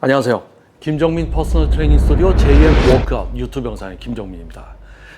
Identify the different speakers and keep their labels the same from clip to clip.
Speaker 1: 안녕하세요. 김정민 퍼스널 트레이닝 스튜디오 JM 워크아웃 유튜브 영상의 김정민입니다.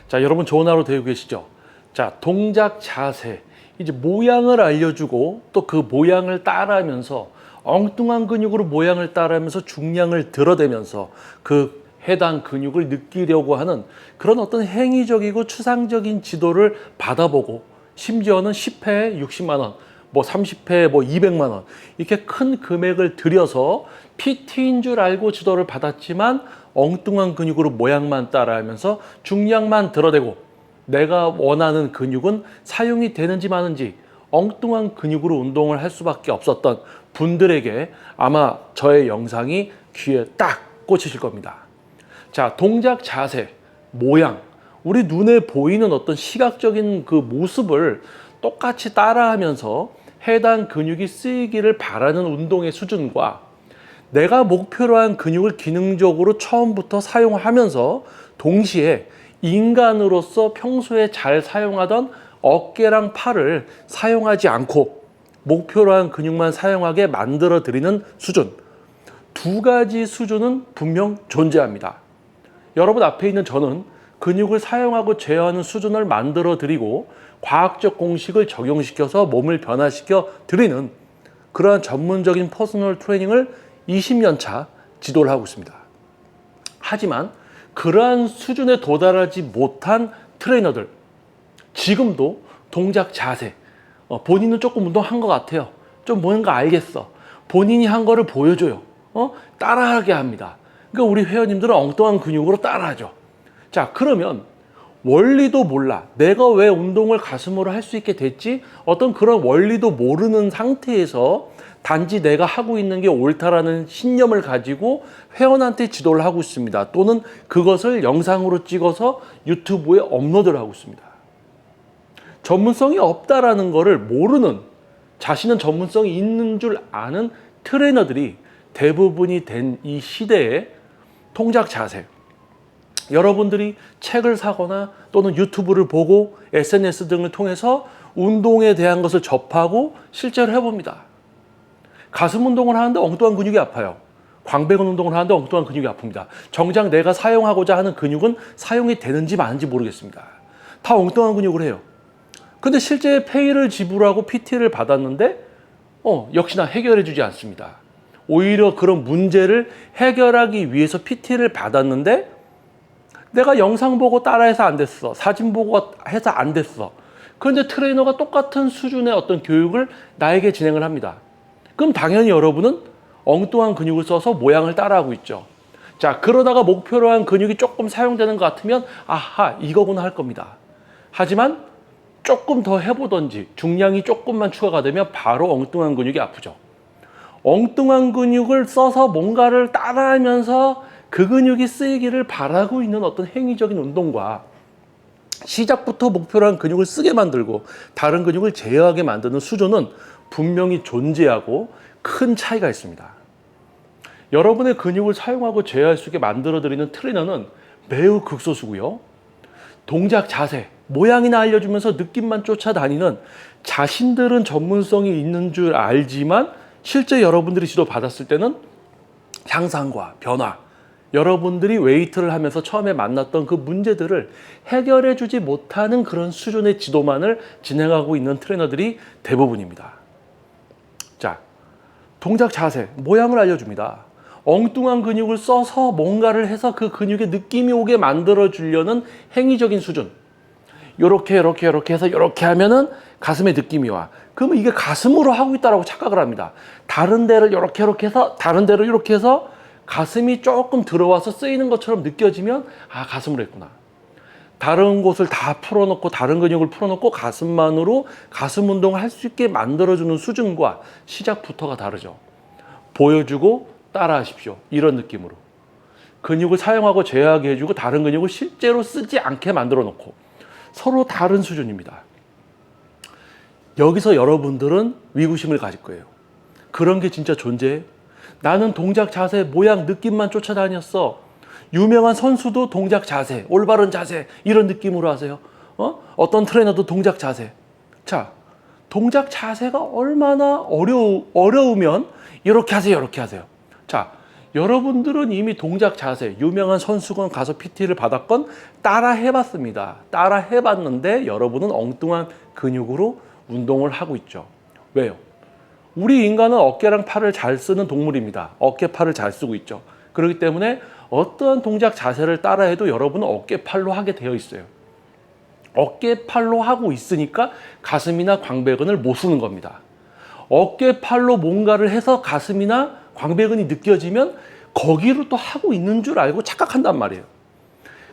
Speaker 1: 자, 여러분 좋은 하루 되고 계시죠? 자, 동작 자세, 이제 모양을 알려주고 또 그 모양을 따라하면서 엉뚱한 근육으로 모양을 따라하면서 중량을 들어대면서 그 해당 근육을 느끼려고 하는 그런 어떤 행위적이고 추상적인 지도를 받아보고 심지어는 10회에 60만 원, 뭐 30회 뭐 200만 원 이렇게 큰 금액을 들여서 PT인 줄 알고 지도를 받았지만 엉뚱한 근육으로 모양만 따라하면서 중량만 들어대고 내가 원하는 근육은 사용이 되는지 마는지 엉뚱한 근육으로 운동을 할 수밖에 없었던 분들에게 아마 저의 영상이 귀에 딱 꽂히실 겁니다. 자, 동작 자세, 모양, 우리 눈에 보이는 어떤 시각적인 그 모습을 똑같이 따라하면서 해당 근육이 쓰이기를 바라는 운동의 수준과 내가 목표로 한 근육을 기능적으로 처음부터 사용하면서 동시에 인간으로서 평소에 잘 사용하던 어깨랑 팔을 사용하지 않고 목표로 한 근육만 사용하게 만들어 드리는 수준, 두 가지 수준은 분명 존재합니다. 여러분 앞에 있는 저는 근육을 사용하고 제어하는 수준을 만들어 드리고 과학적 공식을 적용시켜서 몸을 변화시켜 드리는 그러한 전문적인 퍼스널 트레이닝을 20년 차 지도를 하고 있습니다. 하지만 그러한 수준에 도달하지 못한 트레이너들, 지금도 동작 자세, 본인은 조금 운동한 것 같아요. 좀 뭔가 알겠어. 본인이 한 거를 보여줘요. 따라하게 합니다. 그러니까 우리 회원님들은 엉뚱한 근육으로 따라하죠. 자, 그러면 원리도 몰라. 내가 왜 운동을 가슴으로 할 수 있게 됐지? 어떤 그런 원리도 모르는 상태에서 단지 내가 하고 있는 게 옳다라는 신념을 가지고 회원한테 지도를 하고 있습니다. 또는 그것을 영상으로 찍어서 유튜브에 업로드를 하고 있습니다. 전문성이 없다라는 것을 모르는, 자신은 전문성이 있는 줄 아는 트레이너들이 대부분이 된 이 시대에 동작 자세, 여러분들이 책을 사거나 또는 유튜브를 보고 SNS 등을 통해서 운동에 대한 것을 접하고 실제로 해봅니다. 가슴 운동을 하는데 엉뚱한 근육이 아파요. 광배근 운동을 하는데 엉뚱한 근육이 아픕니다. 정작 내가 사용하고자 하는 근육은 사용이 되는지 마는지 모르겠습니다. 다 엉뚱한 근육을 해요. 근데 실제 페이를 지불하고 PT를 받았는데 역시나 해결해 주지 않습니다. 오히려 그런 문제를 해결하기 위해서 PT를 받았는데 내가 영상 보고 따라해서 안 됐어. 사진 보고 해서 안 됐어. 그런데 트레이너가 똑같은 수준의 어떤 교육을 나에게 진행을 합니다. 그럼 당연히 여러분은 엉뚱한 근육을 써서 모양을 따라하고 있죠. 자, 그러다가 목표로 한 근육이 조금 사용되는 것 같으면 아하, 이거구나 할 겁니다. 하지만 조금 더 해보던지 중량이 조금만 추가가 되면 바로 엉뚱한 근육이 아프죠. 엉뚱한 근육을 써서 뭔가를 따라하면서 그 근육이 쓰이기를 바라고 있는 어떤 행위적인 운동과 시작부터 목표로 한 근육을 쓰게 만들고 다른 근육을 제어하게 만드는 수준은 분명히 존재하고 큰 차이가 있습니다. 여러분의 근육을 사용하고 제어할 수 있게 만들어드리는 트레이너는 매우 극소수고요. 동작 자세, 모양이나 알려주면서 느낌만 쫓아다니는 자신들은 전문성이 있는 줄 알지만 실제 여러분들이 지도 받았을 때는 향상과 변화, 여러분들이 웨이트를 하면서 처음에 만났던 그 문제들을 해결해 주지 못하는 그런 수준의 지도만을 진행하고 있는 트레이너들이 대부분입니다. 자, 동작 자세, 모양을 알려줍니다. 엉뚱한 근육을 써서 뭔가를 해서 그 근육에 느낌이 오게 만들어 주려는 행위적인 수준. 요렇게 해서 요렇게 하면은 가슴에 느낌이 와. 그러면 이게 가슴으로 하고 있다라고 착각을 합니다. 다른 데를 요렇게 해서 다른 데를 이렇게 해서 가슴이 조금 들어와서 쓰이는 것처럼 느껴지면 아, 가슴으로 했구나. 다른 곳을 다 풀어놓고 다른 근육을 풀어놓고 가슴만으로 가슴 운동을 할 수 있게 만들어주는 수준과 시작부터가 다르죠. 보여주고 따라하십시오. 이런 느낌으로. 근육을 사용하고 제어하게 해주고 다른 근육을 실제로 쓰지 않게 만들어 놓고 서로 다른 수준입니다. 여기서 여러분들은 위구심을 가질 거예요. 그런 게 진짜 존재해? 나는 동작 자세, 모양, 느낌만 쫓아다녔어. 유명한 선수도 동작 자세, 올바른 자세 이런 느낌으로 하세요. 어떤 트레이너도 동작 자세. 자, 동작 자세가 얼마나 어려우면 이렇게 하세요, 이렇게 하세요. 자, 여러분들은 이미 동작 자세, 유명한 선수건 가서 PT를 받았건 따라 해봤습니다. 따라 해봤는데 여러분은 엉뚱한 근육으로 운동을 하고 있죠. 왜요? 우리 인간은 어깨랑 팔을 잘 쓰는 동물입니다. 어깨, 팔을 잘 쓰고 있죠. 그렇기 때문에 어떠한 동작 자세를 따라해도 여러분은 어깨, 팔로 하게 되어 있어요. 어깨, 팔로 하고 있으니까 가슴이나 광배근을 못 쓰는 겁니다. 어깨, 팔로 뭔가를 해서 가슴이나 광배근이 느껴지면 거기로 또 하고 있는 줄 알고 착각한단 말이에요.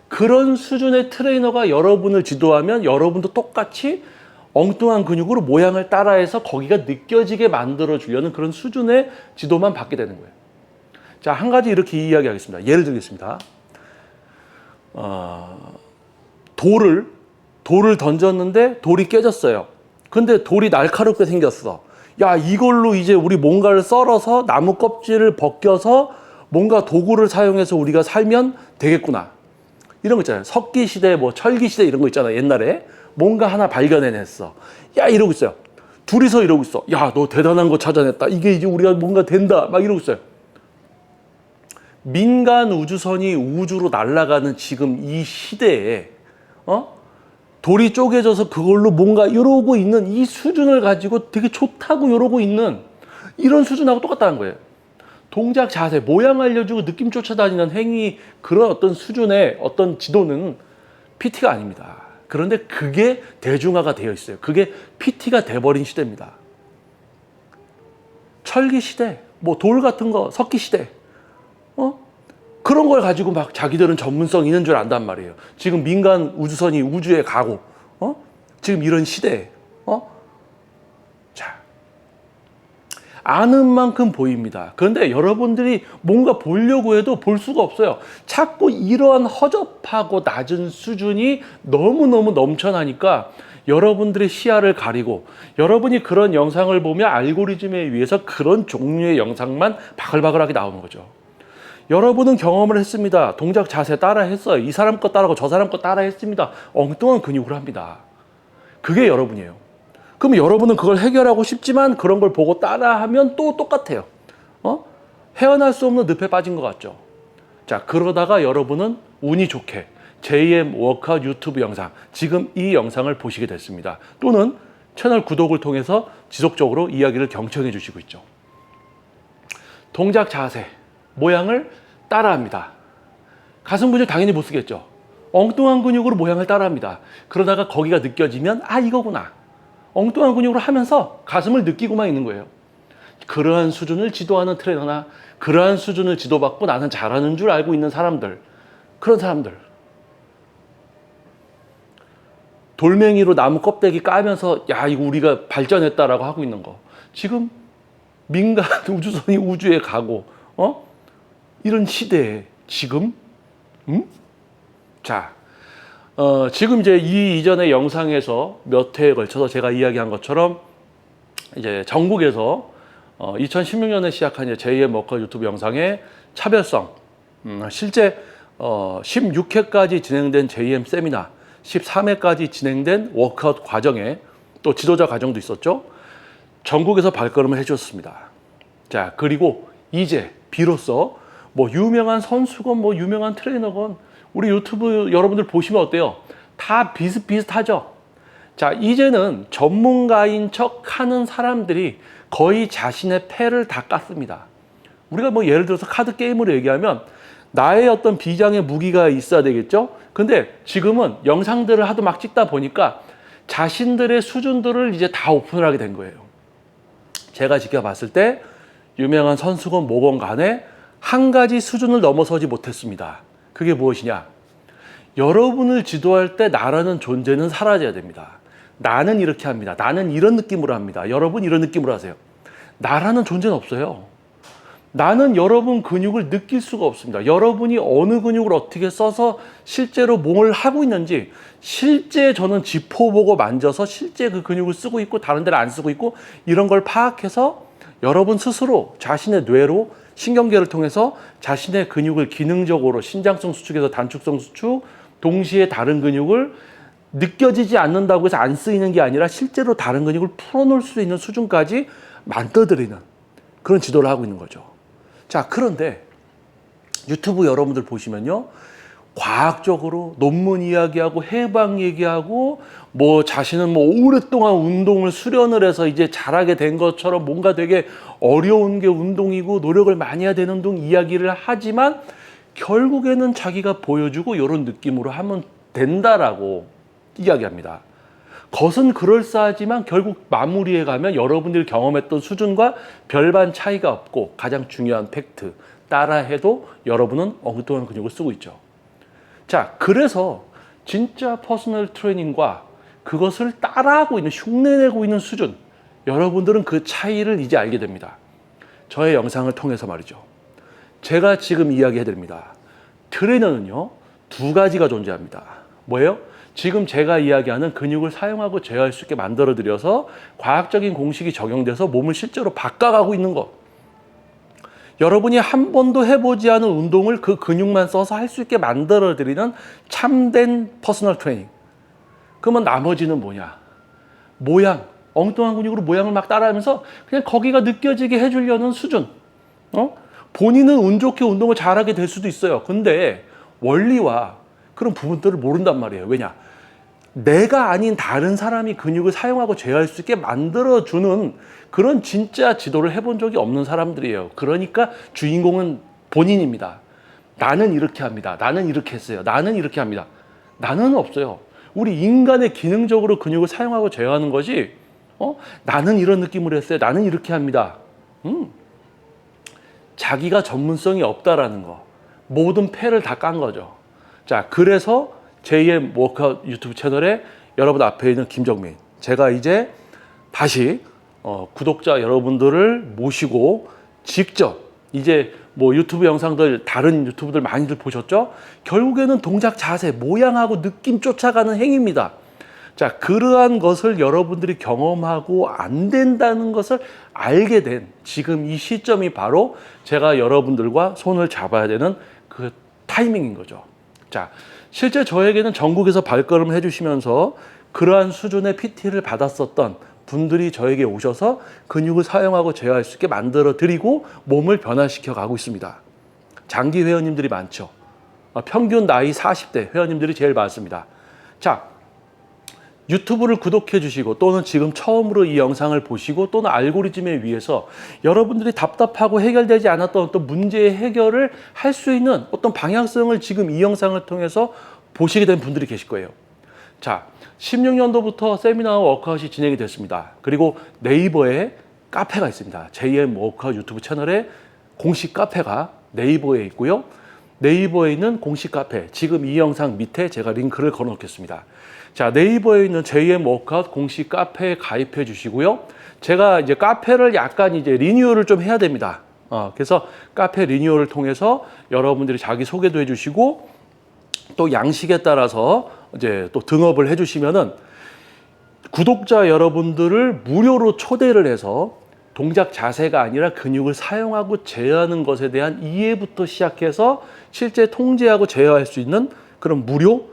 Speaker 1: 그런 수준의 트레이너가 여러분을 지도하면 여러분도 똑같이 엉뚱한 근육으로 모양을 따라해서 거기가 느껴지게 만들어 주려는 그런 수준의 지도만 받게 되는 거예요. 자, 한 가지 이렇게 이야기하겠습니다. 예를 들겠습니다. 돌을 던졌는데 돌이 깨졌어요. 근데 돌이 날카롭게 생겼어. 야, 이걸로 이제 우리 뭔가를 썰어서 나무 껍질을 벗겨서 뭔가 도구를 사용해서 우리가 살면 되겠구나. 이런 거 있잖아요. 석기 시대, 뭐 철기 시대 이런 거 있잖아요. 옛날에 뭔가 하나 발견해냈어. 야, 이러고 있어요. 둘이서 이러고 있어. 야, 너 대단한 거 찾아냈다. 이게 이제 우리가 뭔가 된다. 막 이러고 있어요. 민간 우주선이 우주로 날아가는 지금 이 시대에 돌이 쪼개져서 그걸로 뭔가 이러고 있는 이 수준을 가지고 되게 좋다고 이러고 있는 이런 수준하고 똑같다는 거예요. 동작 자세, 모양 알려주고 느낌 쫓아다니는 행위, 그런 어떤 수준의 어떤 지도는 PT가 아닙니다. 그런데 그게 대중화가 되어 있어요. 그게 PT가 돼버린 시대입니다. 철기 시대, 뭐 돌 같은 거, 석기 시대, 그런 걸 가지고 막 자기들은 전문성 있는 줄 안단 말이에요. 지금 민간 우주선이 우주에 가고, 지금 이런 시대에, 자, 아는 만큼 보입니다. 그런데 여러분들이 뭔가 보려고 해도 볼 수가 없어요. 자꾸 이러한 허접하고 낮은 수준이 너무너무 넘쳐나니까 여러분들의 시야를 가리고, 여러분이 그런 영상을 보면 알고리즘에 의해서 그런 종류의 영상만 바글바글하게 나오는 거죠. 여러분은 경험을 했습니다. 동작 자세 따라 했어요. 이 사람 거 따라하고 저 사람 거 따라 했습니다. 엉뚱한 근육으로 합니다. 그게 여러분이에요. 그럼 여러분은 그걸 해결하고 싶지만 그런 걸 보고 따라하면 또 똑같아요. 헤어날 수 없는 늪에 빠진 것 같죠. 자, 그러다가 여러분은 운이 좋게 JM 워크아웃 유튜브 영상, 지금 이 영상을 보시게 됐습니다. 또는 채널 구독을 통해서 지속적으로 이야기를 경청해 주시고 있죠. 동작 자세, 모양을 따라합니다. 가슴 근육 당연히 못 쓰겠죠. 엉뚱한 근육으로 모양을 따라합니다. 그러다가 거기가 느껴지면 아, 이거구나. 엉뚱한 근육으로 하면서 가슴을 느끼고만 있는 거예요. 그러한 수준을 지도하는 트레이너나 그러한 수준을 지도받고 나는 잘하는 줄 알고 있는 사람들, 그런 사람들, 돌멩이로 나무 껍데기 까면서 야, 이거 우리가 발전했다라고 하고 있는 거, 지금 민간 우주선이 우주에 가고 이런 시대에 지금 자, 지금 이제 이 이전의 영상에서 몇 회에 걸쳐서 제가 이야기한 것처럼 이제 전국에서 2016년에 시작한 이제 JM 워커 유튜브 영상의 차별성, 실제 16회까지 진행된 JM 세미나, 13회까지 진행된 워크아웃 과정에 또 지도자 과정도 있었죠. 전국에서 발걸음을 해줬습니다. 자, 그리고 이제 비로소 뭐 유명한 선수건 뭐 유명한 트레이너건 우리 유튜브 여러분들 보시면 어때요? 다 비슷비슷하죠? 자, 이제는 전문가인 척 하는 사람들이 거의 자신의 패를 다 깠습니다. 우리가 뭐 예를 들어서 카드 게임으로 얘기하면 나의 어떤 비장의 무기가 있어야 되겠죠? 근데 지금은 영상들을 하도 막 찍다 보니까 자신들의 수준들을 이제 다 오픈을 하게 된 거예요. 제가 지켜봤을 때 유명한 선수건 뭐건 간에 한 가지 수준을 넘어서지 못했습니다. 그게 무엇이냐? 여러분을 지도할 때 나라는 존재는 사라져야 됩니다. 나는 이렇게 합니다. 나는 이런 느낌으로 합니다. 여러분 이런 느낌으로 하세요. 나라는 존재는 없어요. 나는 여러분 근육을 느낄 수가 없습니다. 여러분이 어느 근육을 어떻게 써서 실제로 뭘 하고 있는지, 실제 저는 짚어보고 만져서 실제 그 근육을 쓰고 있고 다른 데를 안 쓰고 있고 이런 걸 파악해서 여러분 스스로 자신의 뇌로 신경계를 통해서 자신의 근육을 기능적으로 신장성 수축에서 단축성 수축, 동시에 다른 근육을 느껴지지 않는다고 해서 안 쓰이는 게 아니라 실제로 다른 근육을 풀어놓을 수 있는 수준까지 만들어드리는 그런 지도를 하고 있는 거죠. 자, 그런데 유튜브 여러분들 보시면요, 과학적으로 논문 이야기하고 해방 얘기하고 뭐 자신은 뭐 오랫동안 운동을 수련을 해서 이제 잘하게 된 것처럼 뭔가 되게 어려운 게 운동이고 노력을 많이 해야 되는 운동 이야기를 하지만 결국에는 자기가 보여주고 이런 느낌으로 하면 된다라고 이야기합니다. 겉은 그럴싸하지만 결국 마무리해 가면 여러분들이 경험했던 수준과 별반 차이가 없고, 가장 중요한 팩트, 따라해도 여러분은 엉뚱한 근육을 쓰고 있죠. 자, 그래서 진짜 퍼스널 트레이닝과 그것을 따라하고 있는, 흉내내고 있는 수준, 여러분들은 그 차이를 이제 알게 됩니다. 저의 영상을 통해서 말이죠. 제가 지금 이야기해 드립니다. 트레이너는요, 두 가지가 존재합니다. 뭐예요? 지금 제가 이야기하는 근육을 사용하고 제어할 수 있게 만들어 드려서 과학적인 공식이 적용돼서 몸을 실제로 바꿔가고 있는 것. 여러분이 한 번도 해보지 않은 운동을 그 근육만 써서 할 수 있게 만들어 드리는 참된 퍼스널 트레이닝. 그러면 나머지는 뭐냐? 모양, 엉뚱한 근육으로 모양을 막 따라하면서 그냥 거기가 느껴지게 해주려는 수준. 본인은 운 좋게 운동을 잘하게 될 수도 있어요. 근데 원리와 그런 부분들을 모른단 말이에요. 왜냐? 내가 아닌 다른 사람이 근육을 사용하고 제어할 수 있게 만들어주는 그런 진짜 지도를 해본 적이 없는 사람들이에요. 그러니까 주인공은 본인입니다. 나는 이렇게 합니다. 나는 이렇게 했어요. 나는 이렇게 합니다. 나는 없어요. 우리 인간의 기능적으로 근육을 사용하고 제어하는 것이 나는 이런 느낌으로 했어요. 나는 이렇게 합니다. 자기가 전문성이 없다라는 거. 모든 패를 다 깐 거죠. 자, 그래서 JM 워크아웃 유튜브 채널에 여러분 앞에 있는 김정민, 제가 이제 다시 구독자 여러분들을 모시고 직접 이제 뭐 유튜브 영상들 다른 유튜브들 많이들 보셨죠? 결국에는 동작, 자세, 모양하고 느낌 쫓아가는 행위입니다. 자, 그러한 것을 여러분들이 경험하고 안 된다는 것을 알게 된 지금 이 시점이 바로 제가 여러분들과 손을 잡아야 되는 그 타이밍인 거죠. 자, 실제 저에게는 전국에서 발걸음을 해주시면서 그러한 수준의 PT를 받았었던 분들이 저에게 오셔서 근육을 사용하고 제어할 수 있게 만들어 드리고 몸을 변화시켜 가고 있습니다. 장기 회원님들이 많죠. 평균 나이 40대 회원님들이 제일 많습니다. 자, 유튜브를 구독해 주시고 또는 지금 처음으로 이 영상을 보시고 또는 알고리즘에 의해서 여러분들이 답답하고 해결되지 않았던 어떤 문제의 해결을 할 수 있는 어떤 방향성을 지금 이 영상을 통해서 보시게 된 분들이 계실 거예요. 자, 16년도부터 세미나와 워크아웃이 진행이 됐습니다. 그리고 네이버에 카페가 있습니다. JM 워크아웃 유튜브 채널에 공식 카페가 네이버에 있고요. 네이버에 있는 공식 카페, 지금 이 영상 밑에 제가 링크를 걸어 놓겠습니다. 자, 네이버에 있는 JM 워크아웃 공식 카페에 가입해 주시고요. 제가 이제 카페를 약간 이제 리뉴얼을 좀 해야 됩니다. 그래서 카페 리뉴얼을 통해서 여러분들이 자기 소개도 해 주시고 또 양식에 따라서 이제 또 등업을 해 주시면은 구독자 여러분들을 무료로 초대를 해서 동작 자세가 아니라 근육을 사용하고 제어하는 것에 대한 이해부터 시작해서 실제 통제하고 제어할 수 있는 그런 무료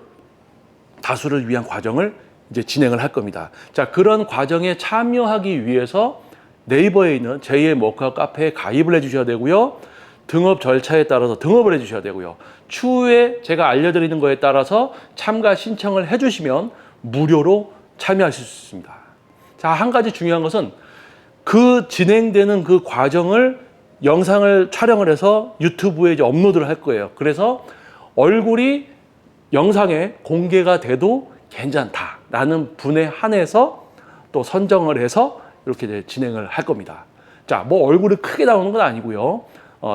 Speaker 1: 다수를 위한 과정을 이제 진행을 할 겁니다. 자, 그런 과정에 참여하기 위해서 네이버에 있는 JM 워크아웃 카페에 가입을 해 주셔야 되고요. 등업 절차에 따라서 등업을 해 주셔야 되고요. 추후에 제가 알려드리는 거에 따라서 참가 신청을 해 주시면 무료로 참여하실 수 있습니다. 자, 한 가지 중요한 것은 그 진행되는 그 과정을 영상을 촬영을 해서 유튜브에 이제 업로드를 할 거예요. 그래서 얼굴이 영상에 공개가 돼도 괜찮다라는 분에 한해서 또 선정을 해서 이렇게 이제 진행을 할 겁니다. 자, 뭐 얼굴이 크게 나오는 건 아니고요.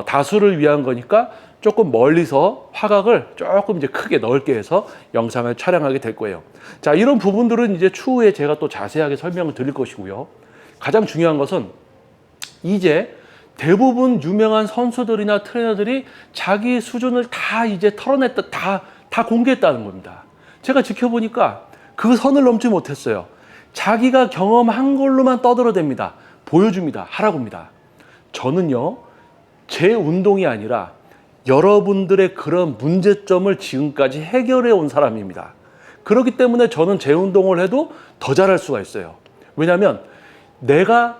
Speaker 1: 다수를 위한 거니까 조금 멀리서 화각을 조금 이제 크게 넓게 해서 영상을 촬영하게 될 거예요. 자, 이런 부분들은 이제 추후에 제가 또 자세하게 설명을 드릴 것이고요. 가장 중요한 것은 이제 대부분 유명한 선수들이나 트레이너들이 자기 수준을 다 이제 털어냈다, 다 공개했다는 겁니다. 제가 지켜보니까 그 선을 넘지 못했어요. 자기가 경험한 걸로만 떠들어댑니다. 보여줍니다. 하라고 합니다. 저는요, 제 운동이 아니라 여러분들의 그런 문제점을 지금까지 해결해 온 사람입니다. 그렇기 때문에 저는 제 운동을 해도 더 잘할 수가 있어요. 왜냐하면 내가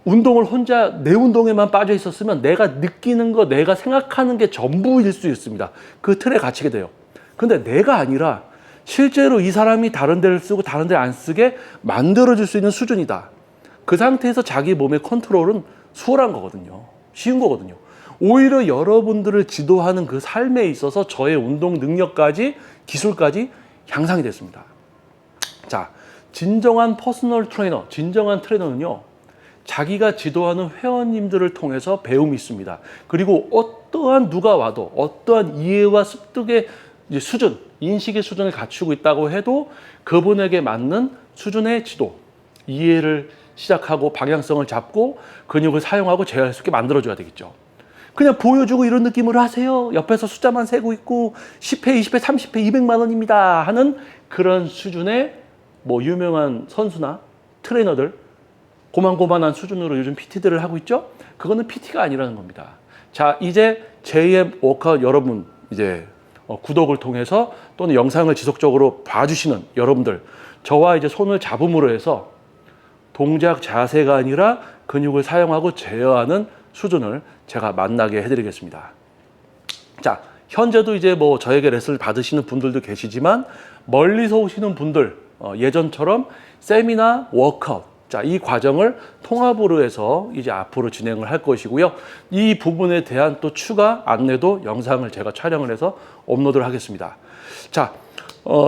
Speaker 1: 운동을 혼자 내 운동에만 빠져 있었으면 내가 느끼는 거, 내가 생각하는 게 전부일 수 있습니다. 그 틀에 갇히게 돼요. 근데 내가 아니라 실제로 이 사람이 다른 데를 쓰고 다른 데를 안 쓰게 만들어줄 수 있는 수준이다. 그 상태에서 자기 몸의 컨트롤은 수월한 거거든요. 쉬운 거거든요. 오히려 여러분들을 지도하는 그 삶에 있어서 저의 운동 능력까지 기술까지 향상이 됐습니다. 자, 진정한 퍼스널 트레이너, 진정한 트레이너는요, 자기가 지도하는 회원님들을 통해서 배움이 있습니다. 그리고 어떠한 누가 와도 어떠한 이해와 습득의 수준, 인식의 수준을 갖추고 있다고 해도 그분에게 맞는 수준의 지도, 이해를 시작하고 방향성을 잡고 근육을 사용하고 제어할 수 있게 만들어줘야 되겠죠. 그냥 보여주고 이런 느낌으로 하세요. 옆에서 숫자만 세고 있고 10회, 20회, 30회, 200만 원입니다 하는 그런 수준의 뭐 유명한 선수나 트레이너들, 고만고만한 수준으로 요즘 PT들을 하고 있죠. 그거는 PT가 아니라는 겁니다. 자, 이제 JM 워크아웃 여러분 이제 구독을 통해서 또는 영상을 지속적으로 봐주시는 여러분들, 저와 이제 손을 잡음으로 해서 동작 자세가 아니라 근육을 사용하고 제어하는 수준을 제가 만나게 해드리겠습니다. 자, 현재도 이제 뭐 저에게 레슨을 받으시는 분들도 계시지만 멀리서 오시는 분들, 예전처럼 세미나 워크아웃, 자, 이 과정을 통합으로 해서 이제 앞으로 진행을 할 것이고요. 이 부분에 대한 또 추가 안내도 영상을 제가 촬영을 해서 업로드를 하겠습니다. 자,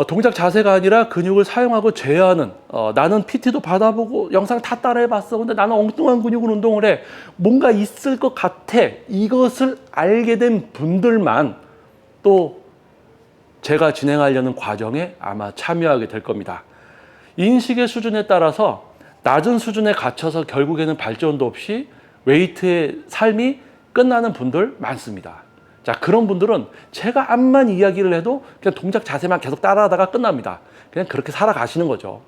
Speaker 1: 동작 자세가 아니라 근육을 사용하고 제어하는, 나는 PT도 받아보고 영상 다 따라해봤어. 근데 나는 엉뚱한 근육을 운동을 해. 뭔가 있을 것 같아. 이것을 알게 된 분들만 또 제가 진행하려는 과정에 아마 참여하게 될 겁니다. 인식의 수준에 따라서 낮은 수준에 갇혀서 결국에는 발전도 없이 웨이트의 삶이 끝나는 분들 많습니다. 자, 그런 분들은 제가 암만 이야기를 해도 그냥 동작 자세만 계속 따라하다가 끝납니다. 그냥 그렇게 살아가시는 거죠.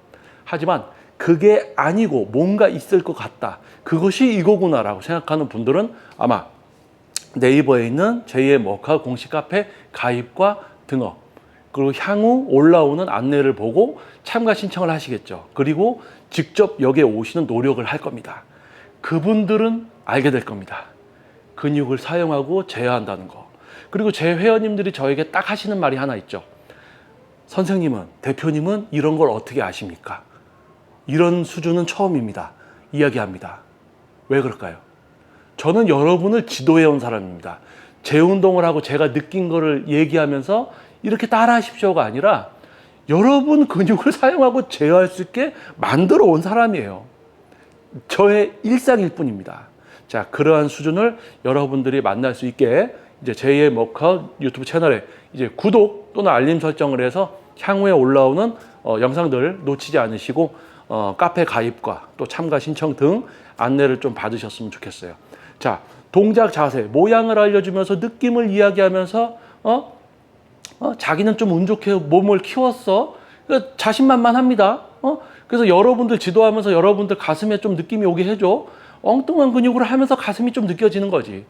Speaker 1: 하지만 그게 아니고 뭔가 있을 것 같다. 그것이 이거구나라고 생각하는 분들은 아마 네이버에 있는 JM 워크아웃 공식 카페 가입과 등업, 그리고 향후 올라오는 안내를 보고 참가 신청을 하시겠죠. 그리고 직접 여기에 오시는 노력을 할 겁니다. 그분들은 알게 될 겁니다. 근육을 사용하고 제어한다는 거. 그리고 제 회원님들이 저에게 딱 하시는 말이 하나 있죠. 선생님은, 대표님은 이런 걸 어떻게 아십니까? 이런 수준은 처음입니다. 이야기합니다. 왜 그럴까요? 저는 여러분을 지도해 온 사람입니다. 제 운동을 하고 제가 느낀 거를 얘기하면서 이렇게 따라 하십시오가 아니라 여러분 근육을 사용하고 제어할 수 있게 만들어 온 사람이에요. 저의 일상일 뿐입니다. 자, 그러한 수준을 여러분들이 만날 수 있게 이제 JM 워크아웃 유튜브 채널에 이제 구독 또는 알림 설정을 해서 향후에 올라오는 영상들 놓치지 않으시고 카페 가입과 또 참가 신청 등 안내를 좀 받으셨으면 좋겠어요. 자, 동작 자세, 모양을 알려주면서 느낌을 이야기하면서 자기는 좀 운 좋게 몸을 키웠어. 그러니까 자신만만합니다. 그래서 여러분들 지도하면서 여러분들 가슴에 좀 느낌이 오게 해줘. 엉뚱한 근육으로 하면서 가슴이 좀 느껴지는 거지.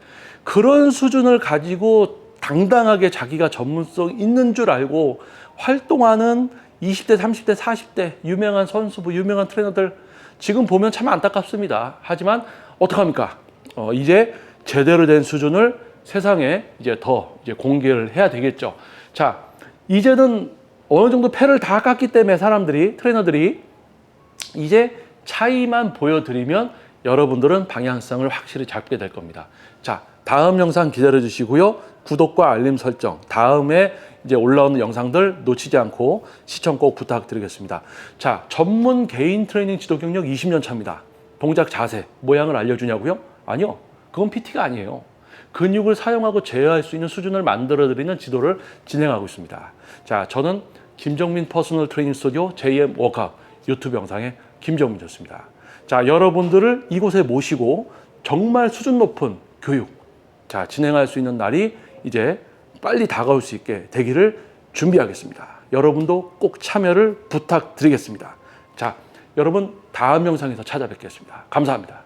Speaker 1: 그런 수준을 가지고 당당하게 자기가 전문성 있는 줄 알고 활동하는 20대, 30대, 40대 유명한 선수부, 유명한 트레이너들 지금 보면 참 안타깝습니다. 하지만 어떡합니까? 이제 제대로 된 수준을 세상에 이제 더 이제 공개를 해야 되겠죠. 자, 이제는 어느 정도 패를 다 깠기 때문에 사람들이, 트레이너들이 이제 차이만 보여드리면 여러분들은 방향성을 확실히 잡게 될 겁니다. 자, 다음 영상 기다려 주시고요. 구독과 알림 설정, 다음에 이제 올라오는 영상들 놓치지 않고 시청 꼭 부탁드리겠습니다. 자, 전문 개인 트레이닝 지도 경력 20년 차입니다. 동작 자세, 모양을 알려주냐고요? 아니요. 그건 PT가 아니에요. 근육을 사용하고 제어할 수 있는 수준을 만들어드리는 지도를 진행하고 있습니다. 자, 저는 김정민 퍼스널 트레이닝 스튜디오 JM 워크아웃 유튜브 영상의 김정민이었습니다. 자, 여러분들을 이곳에 모시고 정말 수준 높은 교육, 자, 진행할 수 있는 날이 이제 빨리 다가올 수 있게 되기를 준비하겠습니다. 여러분도 꼭 참여를 부탁드리겠습니다. 자, 여러분 다음 영상에서 찾아뵙겠습니다. 감사합니다.